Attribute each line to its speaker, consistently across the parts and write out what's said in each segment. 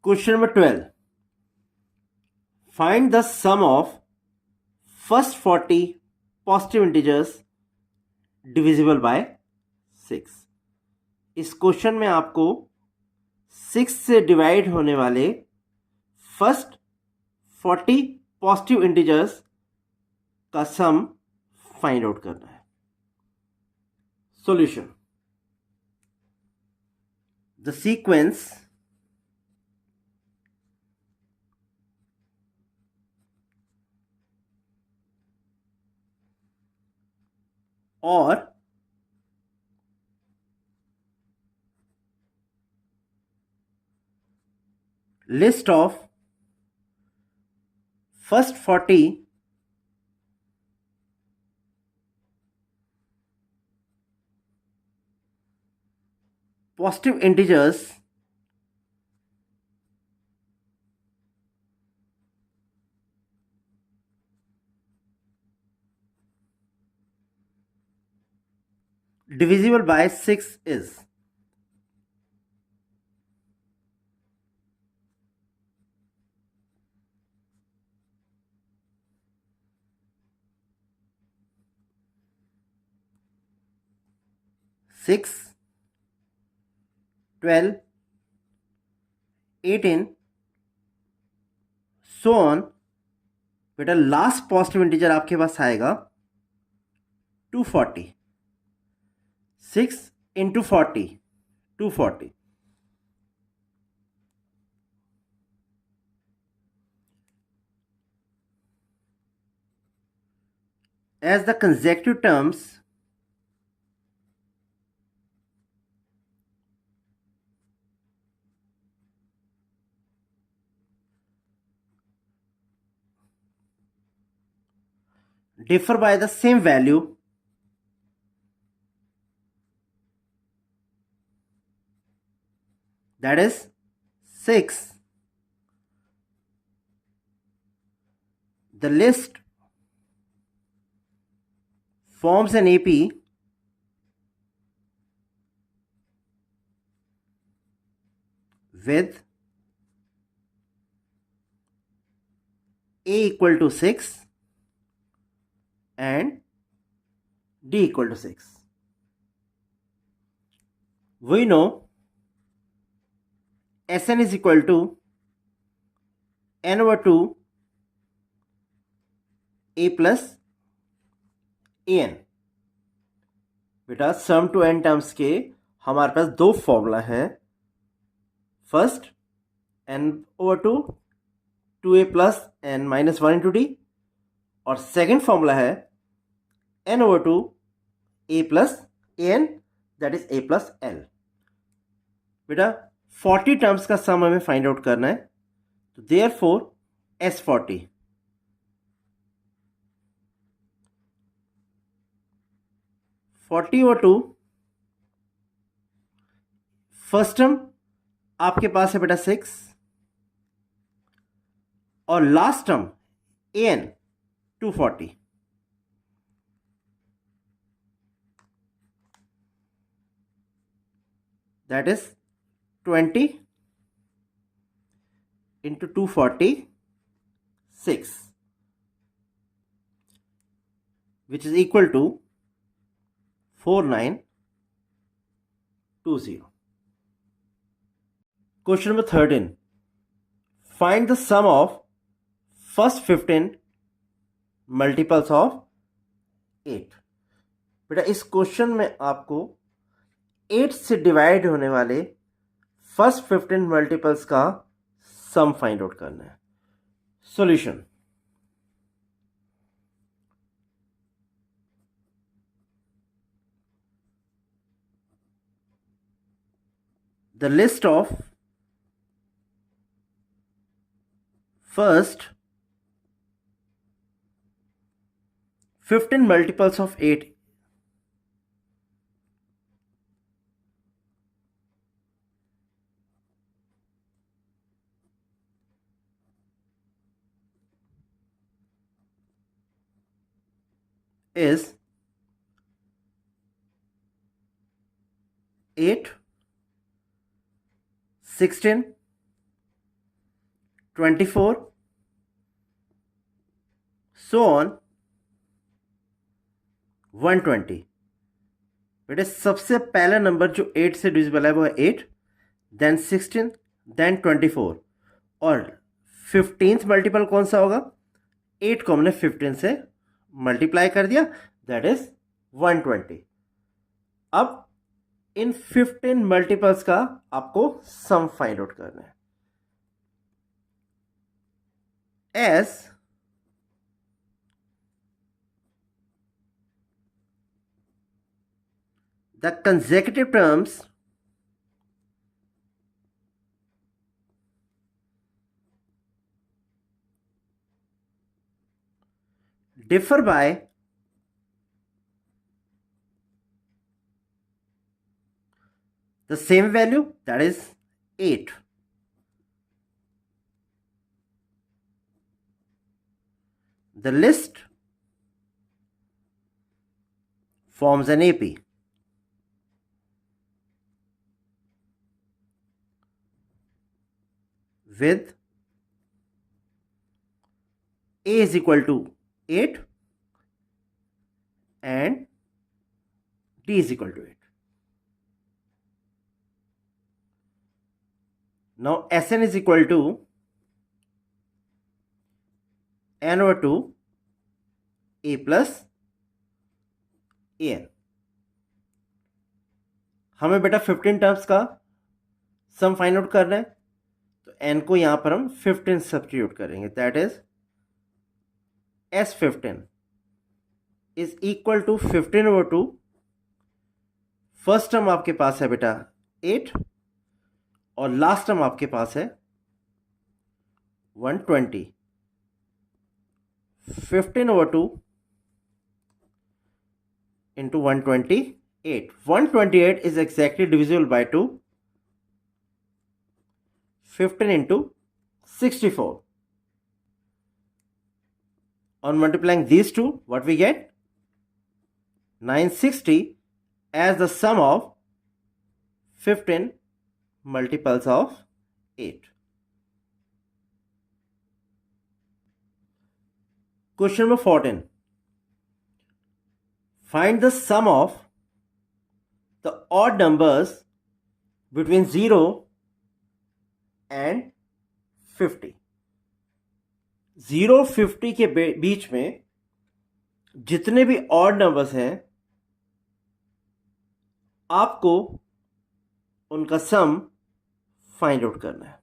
Speaker 1: Question number 12. Find the sum of first 40 positive integers divisible by 6. इस question में आपको 6 से डिवाइड होने वाले फर्स्ट 40 पॉजिटिव इंटीजर्स का सम फाइंड आउट करना है. Solution. The sequence or list of first 40 positive integers divisible by 6 is. Six, 12, 18, so on. बेटा लास्ट पॉजिटिव इंटीजर आपके पास आएगा 240. 6 into 40, 240. As the consecutive terms differ by the same value, that is 6, the list forms an AP with A equal to 6 and D equal to 6. We know Sn is equal to n over 2 a plus an. बेटा सम to N terms के हमारे पास दो formula हैं. First n over 2 2a plus n minus 1 into d, और second formula है n over 2 a plus an, that is a plus l. बेटा 40 terms का सम हमें फाइंड आउट करना है. तो therefore S40 40 over 2, first term आपके पास है बेटा 6, और last term an 240. That is 20 into 246, which is equal to 4920. Question number 13. Find the sum of first 15 multiples of 8. बेटा इस क्वेश्चन में आपको 8 से डिवाइड होने वाले फर्स्ट 15 मल्टीपल्स का सम फाइंड आउट करना है. Solution. The list of first 15 multiples of 8 is 8, 16, 24, so on 120। बेटे सबसे पहला नंबर जो 8 से डिविजिबल है वो है 8, देन 16, देन 24, और 15th मल्टीपल कौन सा होगा? 8 को हमने 15 से मल्टीप्लाई कर दिया, दैट इज 120। अब इन 15 मल्टीपल्स का आपको सम फाइंड आउट करना है। S the consecutive terms differ by the same value, that is 8. The list forms an AP. With A is equal to 8 and D is equal to 8. Now Sn is equal to n over 2 A plus An. हमें बेटा 15 terms का sum find out करना है, तो n को यहां पर हम 15 सब्स्टिट्यूट करेंगे, that is S15 is equal to 15 over 2। First term आपके पास है बेटा 8 और लास्ट टर्म आपके पास है 120। 15 over 2 into 128. 128 is exactly divisible by 2. 15 into 64. On multiplying these two, what we get? 960 as the sum of 15 multiples of 8. Question number 14. Find the sum of the odd numbers between 0 and 50. 0 50 के बीच में जितने भी odd numbers हैं आपको उनका sum find out करना है।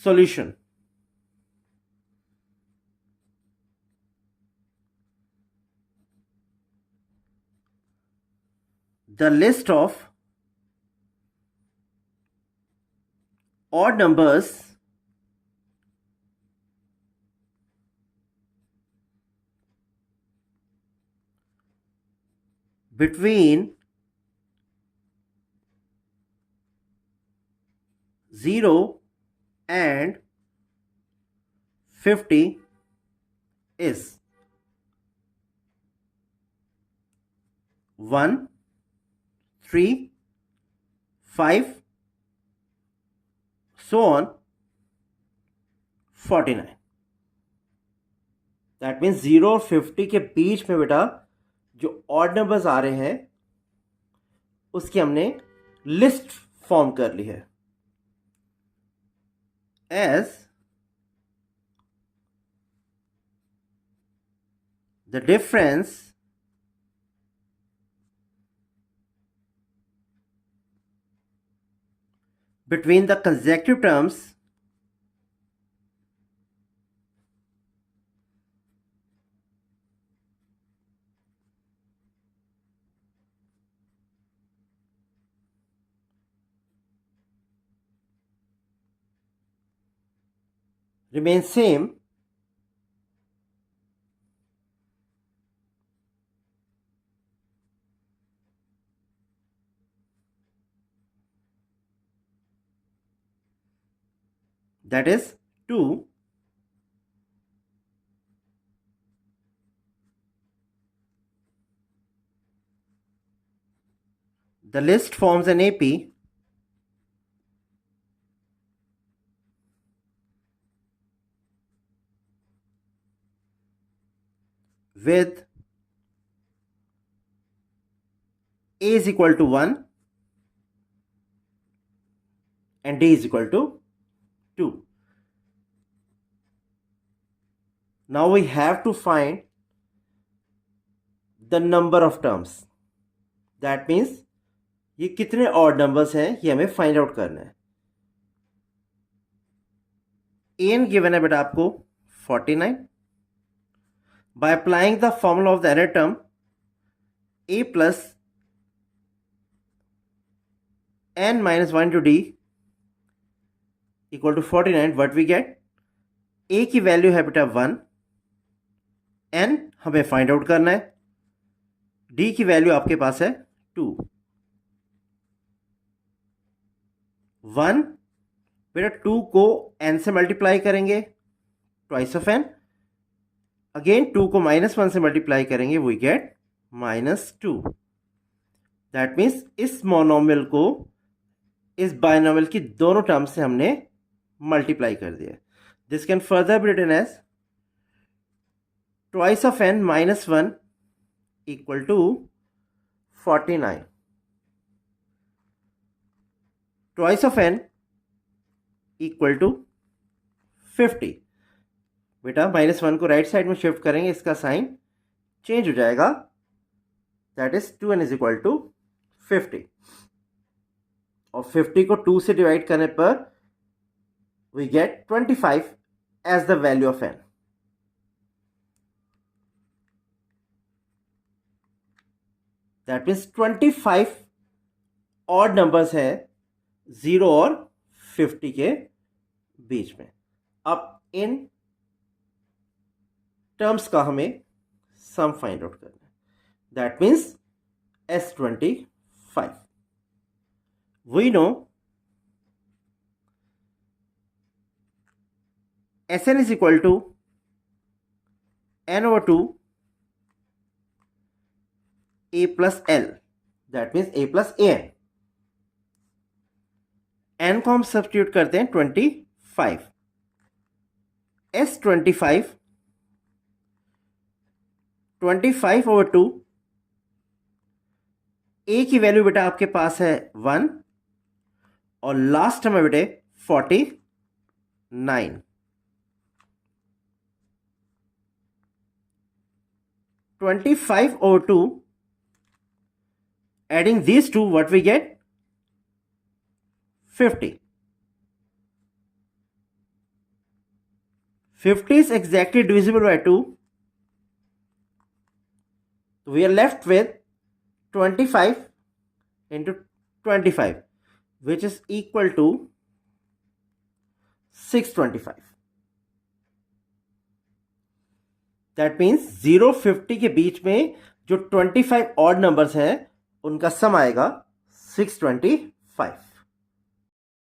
Speaker 1: Solution, the list of odd numbers between 0 and 50 is 1, 3, 5, so on 49। That means 0 और 50 के बीच में बेटा जो ऑड नंबर्स आ रहे हैं उसकी हमने लिस्ट फॉर्म कर ली है। As the difference between the consecutive terms remains same, that is 2, the list forms an AP with a is equal to 1 and d is equal to 2. Now we have to find the number of terms. That means ये कितने odd numbers हैं ये हमें find out करना है. an given है बेटा आपको 49. By applying the formula of the nth term a plus n minus 1 to d equal to 49, what we get? a की वैल्यू है बेटा 1, n हमें फाइंड आउट करना है, d की वैल्यू आपके पास है 2. 1 बेटा 2 को n से मल्टीप्लाई करेंगे, ट्वाइस ऑफ n. अगेन 2 को -1 से मल्टीप्लाई करेंगे, वी गेट -2. दैट मीन्स इस मोनोमियल को इस बाइनोमियल की दोनों टर्म से हमने मल्टीप्लाई कर दिया. This can further be written as twice of n -1 equal to 49. Twice of n equal to 50. बेटा -1 को राइट साइड में शिफ्ट करेंगे, इसका साइन चेंज हो जाएगा. That is 2n is equal to 50. और 50 को 2 से डिवाइड करने पर we get 25 as the value of n. That means 25 odd numbers है 0 और 50 के बीच में. अब इन टर्म्स का हमें सम फाइंड आउट करना है. That means S25. We know Sn is equal to n/2 a plus l. That means a plus an. n को हम सब्स्टिट्यूट करते हैं 25. S25 25/2. a की वैल्यू बेटा आपके पास है 1 और लास्ट में बेटे 49. 25/2. adding these two, what we get? 50. 50 is exactly divisible by 2. So we are left with 25 into 25, which is equal to 625. That means 0-50 के बीच में जो 25 ऑड नंबर्स हैं उनका सम आएगा 625.